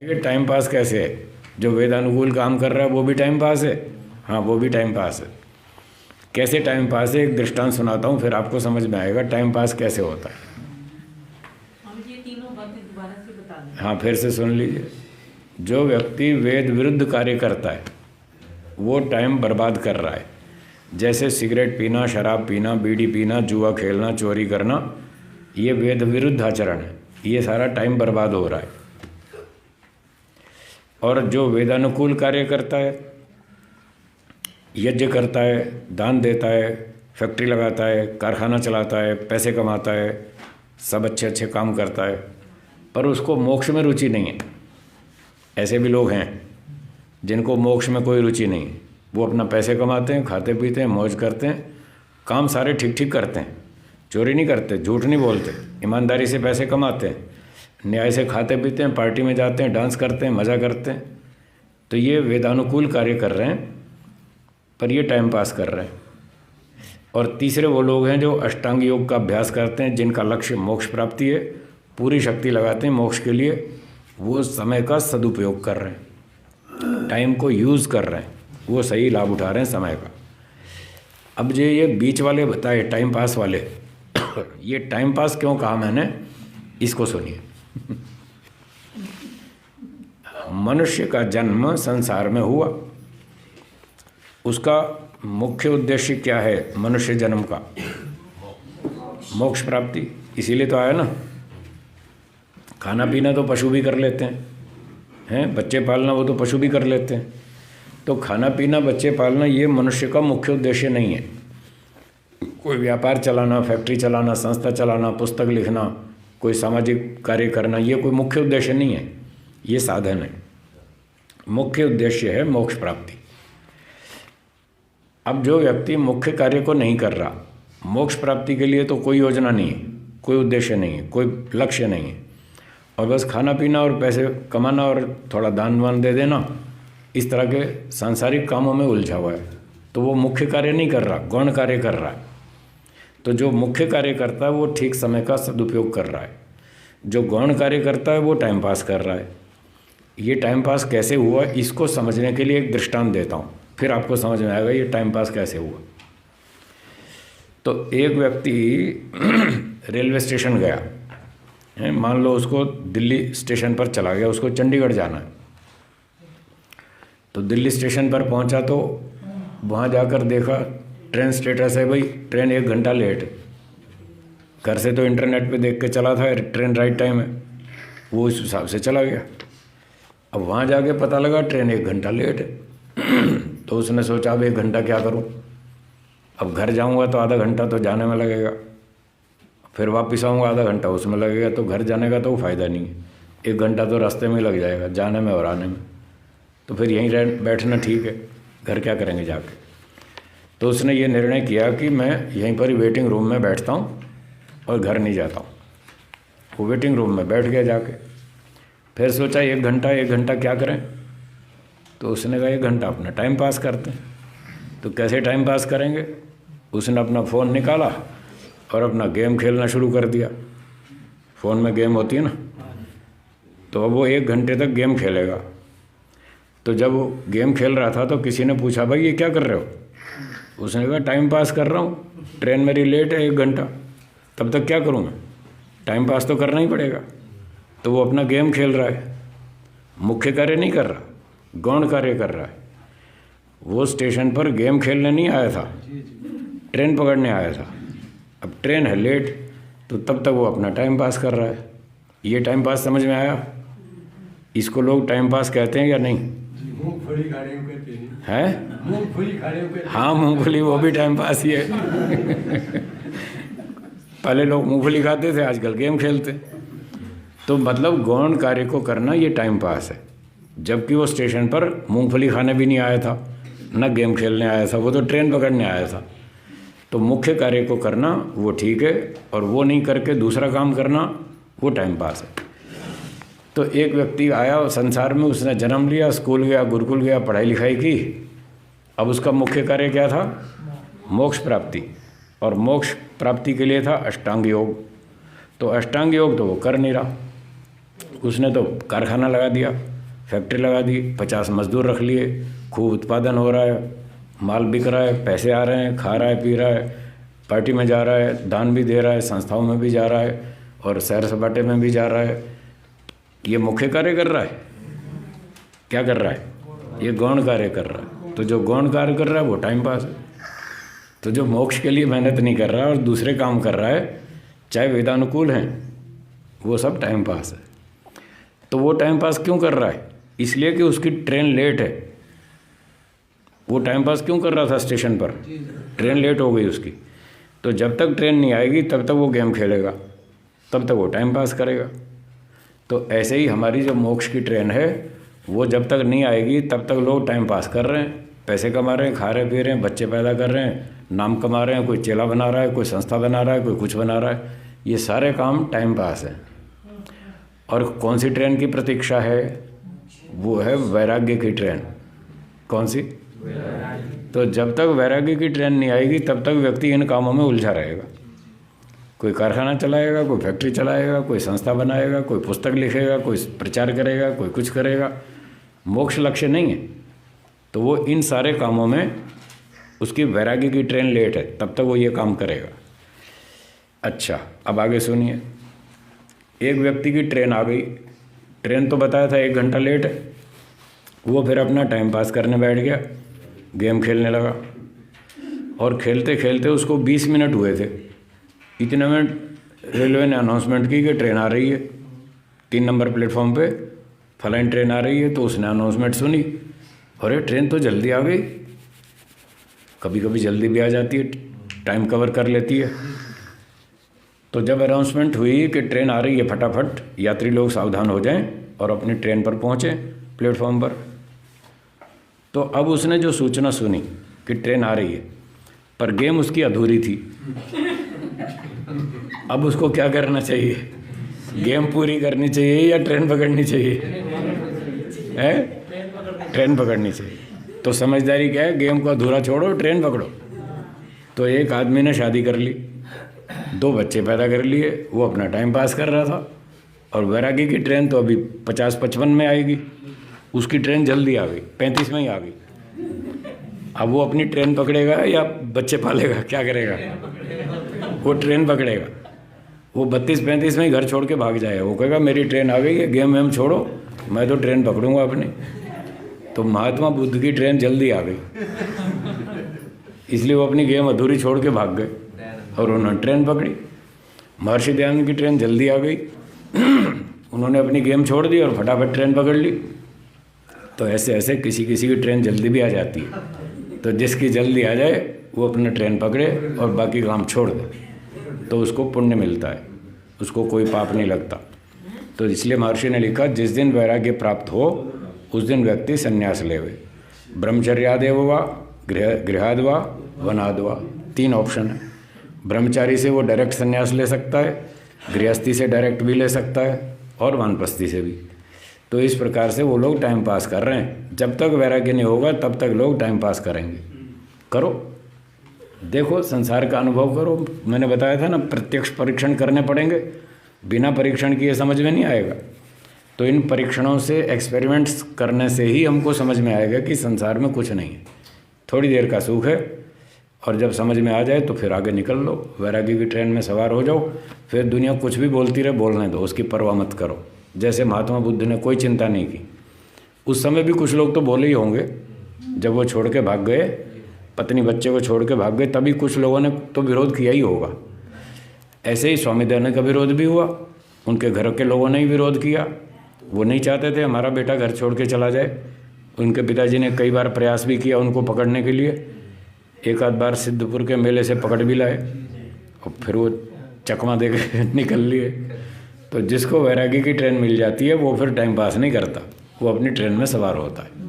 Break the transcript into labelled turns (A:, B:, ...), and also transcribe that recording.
A: ये time pass कैसे है? जो वेदानुकूल काम कर रहा है वो भी टाइम पास है। हाँ, वो भी टाइम पास है। कैसे टाइम पास है, एक दृष्टांत सुनाता हूँ, फिर आपको समझ में आएगा टाइम पास कैसे होता है।
B: ये तीनों बातें दोबारा से बता दें।
A: हाँ, फिर से सुन लीजिए। जो व्यक्ति वेद विरुद्ध कार्य करता है वो टाइम बर्बाद कर रहा है। जैसे सिगरेट पीना, शराब पीना, बीड़ी पीना, जुआ खेलना, चोरी करना, ये वेद विरुद्ध आचरण है। ये सारा टाइम बर्बाद हो रहा है। और जो वेदानुकूल कार्य करता है, यज्ञ करता है, दान देता है, फैक्ट्री लगाता है, कारखाना चलाता है, पैसे कमाता है, सब अच्छे अच्छे काम करता है, पर उसको मोक्ष में रुचि नहीं है। ऐसे भी लोग हैं जिनको मोक्ष में कोई रुचि नहीं है। वो अपना पैसे कमाते हैं, खाते पीते हैं, मौज करते हैं, काम सारे ठीक ठीक करते हैं, चोरी नहीं करते, झूठ नहीं बोलते, ईमानदारी से पैसे कमाते हैं, न्याय से खाते पीते हैं, पार्टी में जाते हैं, डांस करते हैं, मज़ा करते हैं। तो ये वेदानुकूल कार्य कर रहे हैं, पर ये टाइम पास कर रहे हैं। और तीसरे वो लोग हैं जो अष्टांग योग का अभ्यास करते हैं, जिनका लक्ष्य मोक्ष प्राप्ति है, पूरी शक्ति लगाते हैं मोक्ष के लिए। वो समय का सदुपयोग कर रहे हैं, टाइम को यूज़ कर रहे हैं, वो सही लाभ उठा रहे हैं समय का। अब जो ये बीच वाले बताए टाइम पास वाले, ये टाइम पास क्यों कहा मैंने, इसको सुनिए। मनुष्य का जन्म संसार में हुआ, उसका मुख्य उद्देश्य क्या है मनुष्य जन्म का? मोक्ष प्राप्ति। इसीलिए तो आया ना। खाना पीना तो पशु भी कर लेते हैं, बच्चे पालना वो तो पशु भी कर लेते हैं। तो खाना पीना, बच्चे पालना, ये मनुष्य का मुख्य उद्देश्य नहीं है। कोई व्यापार चलाना, फैक्ट्री चलाना, संस्था चलाना, पुस्तक लिखना, कोई सामाजिक कार्य करना, ये कोई मुख्य उद्देश्य नहीं है, ये साधन है। मुख्य उद्देश्य है मोक्ष प्राप्ति। अब जो व्यक्ति मुख्य कार्य को नहीं कर रहा, मोक्ष प्राप्ति के लिए तो कोई योजना नहीं है, कोई उद्देश्य नहीं है, कोई लक्ष्य नहीं है, और बस खाना पीना और पैसे कमाना और थोड़ा दान वान दे देना, इस तरह के सांसारिक कामों में उलझा हुआ है, तो वो मुख्य कार्य नहीं कर रहा, गौण कार्य कर रहा है। तो जो मुख्य कार्य करता है वो ठीक समय का सदुपयोग कर रहा है, जो गौण कार्य करता है वो टाइम पास कर रहा है। ये टाइम पास कैसे हुआ, इसको समझने के लिए एक दृष्टांत देता हूँ, फिर आपको समझ में आएगा ये टाइम पास कैसे हुआ। तो एक व्यक्ति रेलवे स्टेशन गया है, मान लो उसको दिल्ली स्टेशन पर चला गया, उसको चंडीगढ़ जाना है। तो दिल्ली स्टेशन पर पहुंचा तो वहाँ जाकर देखा ट्रेन स्टेटस है, भाई ट्रेन 1 घंटा लेट है। घर से तो इंटरनेट पे देख के चला था ट्रेन राइट टाइम है, वो इस हिसाब से चला गया। अब वहाँ जाके पता लगा ट्रेन 1 घंटा लेट है। तो उसने सोचा अब 1 घंटा क्या करूँ, अब घर जाऊँगा तो आधा घंटा तो जाने में लगेगा, फिर वापस आऊँगा आधा घंटा उसमें लगेगा, तो घर जाने का तो फ़ायदा नहीं है। 1 घंटा तो रास्ते में लग जाएगा जाने में और आने में, तो फिर यहीं बैठना ठीक है, घर क्या करेंगे जाके। तो उसने ये निर्णय किया कि मैं यहीं पर ही वेटिंग रूम में बैठता हूँ और घर नहीं जाता हूँ। वो वेटिंग रूम में बैठ गया जाके। फिर सोचा 1 घंटा क्या करें, तो उसने कहा 1 घंटा अपना टाइम पास करते हैं। तो कैसे टाइम पास करेंगे, उसने अपना फ़ोन निकाला और अपना गेम खेलना शुरू कर दिया। फ़ोन में गेम होती है ना, तो अब वो 1 घंटे तक गेम खेलेगा। तो जब वो गेम खेल रहा था तो किसी ने पूछा भाई ये क्या कर रहे हो, उसने कहा टाइम पास कर रहा हूँ, ट्रेन मेरी लेट है 1 घंटा, तब तक क्या करूँ मैं, टाइम पास तो करना ही पड़ेगा। तो वो अपना गेम खेल रहा है, मुख्य कार्य नहीं कर रहा, गौण कार्य कर रहा है। वो स्टेशन पर गेम खेलने नहीं आया था, ट्रेन पकड़ने आया था। अब ट्रेन है लेट, तो तब तक वो अपना टाइम पास कर रहा है। ये टाइम पास समझ में आया? इसको लोग टाइम पास कहते हैं या नहीं?
C: मूंगफली खाने को कहते
A: हैं?
C: मूंगफली खाने को कहते हैं।
A: हाँ, मूंगफली वो भी टाइम पास ही है। पहले लोग मूंगफली खाते थे, आजकल गेम खेलते। तो मतलब गौण कार्य को करना ये टाइम पास है, जबकि वो स्टेशन पर मूंगफली खाने भी नहीं आया था, न गेम खेलने आया था, वो तो ट्रेन पकड़ने आया था। तो मुख्य कार्य को करना वो ठीक है, और वो नहीं करके दूसरा काम करना वो टाइम पास है। तो एक व्यक्ति आया संसार में, उसने जन्म लिया, स्कूल गया, गुरुकुल गया, पढ़ाई लिखाई की। अब उसका मुख्य कार्य क्या था? मोक्ष प्राप्ति। और मोक्ष प्राप्ति के लिए था अष्टांग योग। तो अष्टांग योग तो वो कर नहीं रहा, उसने तो कारखाना लगा दिया, फैक्ट्री लगा दी, 50 मजदूर रख लिए, खूब उत्पादन हो रहा है, माल बिक रहा है, पैसे आ रहे हैं, खा रहा है, पी रहा है, पार्टी में जा रहा है, दान भी दे रहा है, संस्थाओं में भी जा रहा है और सैर सपाटे में भी जा रहा है। ये मुख्य कार्य कर रहा है? क्या कर रहा है? ये गौण कार्य कर रहा है। तो जो गौण कार्य कर रहा है वो टाइम पास है। तो जो मोक्ष के लिए मेहनत नहीं कर रहा और दूसरे काम कर रहा है, चाहे वेदानुकूल हैं, वो सब टाइम पास है। तो वो टाइम पास क्यों कर रहा है? इसलिए कि उसकी ट्रेन लेट है। वो टाइम पास क्यों कर रहा था स्टेशन पर? ट्रेन लेट हो गई उसकी। तो जब तक ट्रेन नहीं आएगी तब तक वो गेम खेलेगा, तब तक वो टाइम पास करेगा। तो ऐसे ही हमारी जो मोक्ष की ट्रेन है वो जब तक नहीं आएगी तब तक लोग टाइम पास कर रहे हैं, पैसे कमा रहे हैं, खा रहे पी रहे हैं, बच्चे पैदा कर रहे हैं, नाम कमा रहे हैं, कोई चेला बना रहा है, कोई संस्था बना रहा है, कोई कुछ बना रहा है। ये सारे काम टाइम पास है। और कौन सी ट्रेन की प्रतीक्षा है? वो है वैराग्य की ट्रेन। कौन सी? तो जब तक वैराग्य की ट्रेन नहीं आएगी तब तक व्यक्ति इन कामों में उलझा रहेगा। कोई कारखाना चलाएगा, कोई फैक्ट्री चलाएगा, कोई संस्था बनाएगा, कोई पुस्तक लिखेगा, कोई प्रचार करेगा, कोई कुछ करेगा। मोक्ष लक्ष्य नहीं है। तो वो इन सारे कामों में उसकी वैराग्य की ट्रेन लेट है, तब तक वो ये काम करेगा। अच्छा, अब आगे सुनिए। एक व्यक्ति की ट्रेन आ गई, ट्रेन तो बताया था 1 घंटा लेट है, वो फिर अपना टाइम पास करने बैठ गया, गेम खेलने लगा। और खेलते खेलते उसको 20 मिनट हुए थे, इतने में रेलवे ने अनाउंसमेंट की कि ट्रेन आ रही है, 3 नंबर प्लेटफॉर्म पे फलानी ट्रेन आ रही है। तो उसने अनाउंसमेंट सुनी, अरे ट्रेन तो जल्दी आ गई। कभी कभी जल्दी भी आ जाती है, टाइम कवर कर लेती है। तो जब अनाउंसमेंट हुई कि ट्रेन आ रही है, फटाफट यात्री लोग सावधान हो जाएं और अपनी ट्रेन पर पहुँचें प्लेटफॉर्म पर। तो अब उसने जो सूचना सुनी कि ट्रेन आ रही है, पर गेम उसकी अधूरी थी। अब उसको क्या करना चाहिए? गेम पूरी करनी चाहिए या ट्रेन पकड़नी चाहिए? है? ट्रेन पकड़नी चाहिए। तो समझदारी क्या है? गेम को अधूरा छोड़ो, ट्रेन पकड़ो। तो एक आदमी ने शादी कर ली, 2 बच्चे पैदा कर लिए, वो अपना टाइम पास कर रहा था। और वैरागी की ट्रेन तो अभी 50-55 में आएगी, उसकी ट्रेन जल्दी आ गई, 35 में ही आ गई। अब वो अपनी ट्रेन पकड़ेगा या बच्चे पालेगा? क्या करेगा? वो ट्रेन पकड़ेगा। वो 32-35 में ही घर छोड़ के भाग जाएगा। वो कहेगा मेरी ट्रेन आ गई है, गेम वेम छोड़ो, मैं तो ट्रेन पकड़ूंगा अपनी। तो महात्मा बुद्ध की ट्रेन जल्दी आ गई, इसलिए वो अपनी गेम अधूरी छोड़ के भाग गए और उन्होंने ट्रेन पकड़ी। महर्षि दयानंद की ट्रेन जल्दी आ गई, उन्होंने अपनी गेम छोड़ दी और फटाफट ट्रेन पकड़ ली। तो ऐसे ऐसे किसी किसी की ट्रेन जल्दी भी आ जाती है। तो जिसकी जल्दी आ जाए वो अपना ट्रेन पकड़े और बाकी काम छोड़ दे, तो उसको पुण्य मिलता है, उसको कोई पाप नहीं लगता। तो इसलिए महर्षि ने लिखा, जिस दिन वैराग्य प्राप्त हो उस दिन व्यक्ति संन्यास लेवे। ब्रह्मचर्यादेव वा, गृहाद वा, वनाद वा, 3 ऑप्शन है। ब्रह्मचारी से वो डायरेक्ट संन्यास ले सकता है, गृहस्थी से डायरेक्ट भी ले सकता है, और वानप्रस्थी से भी। तो इस प्रकार से वो लोग टाइम पास कर रहे हैं। जब तक वैराग्य नहीं होगा तब तक लोग टाइम पास करेंगे। करो, देखो, संसार का अनुभव करो। मैंने बताया था ना, प्रत्यक्ष परीक्षण करने पड़ेंगे, बिना परीक्षण किए समझ में नहीं आएगा। तो इन परीक्षणों से, एक्सपेरिमेंट्स करने से ही हमको समझ में आएगा कि संसार में कुछ नहीं है, थोड़ी देर का सुख है। और जब समझ में आ जाए तो फिर आगे निकल लो, वैरागी की ट्रेन में सवार हो जाओ। फिर दुनिया कुछ भी बोलती रहे, बोलने दो, उसकी परवाह मत करो। जैसे महात्मा बुद्ध ने कोई चिंता नहीं की। उस समय भी कुछ लोग तो बोले ही होंगे, जब वो छोड़ के भाग गए, पत्नी बच्चे को छोड़ के भाग गए, तभी कुछ लोगों ने तो विरोध किया ही होगा। ऐसे ही स्वामी दयानंद का विरोध भी हुआ, उनके घर के लोगों ने ही विरोध किया। वो नहीं चाहते थे हमारा बेटा घर छोड़ के चला जाए। उनके पिताजी ने कई बार प्रयास भी किया उनको पकड़ने के लिए, एक आध बार सिद्धपुर के मेले से पकड़ भी लाए और फिर वो चकमा दे के निकल लिए। तो जिसको वैरागी की ट्रेन मिल जाती है वो फिर टाइम पास नहीं करता, वो अपनी ट्रेन में सवार होता है।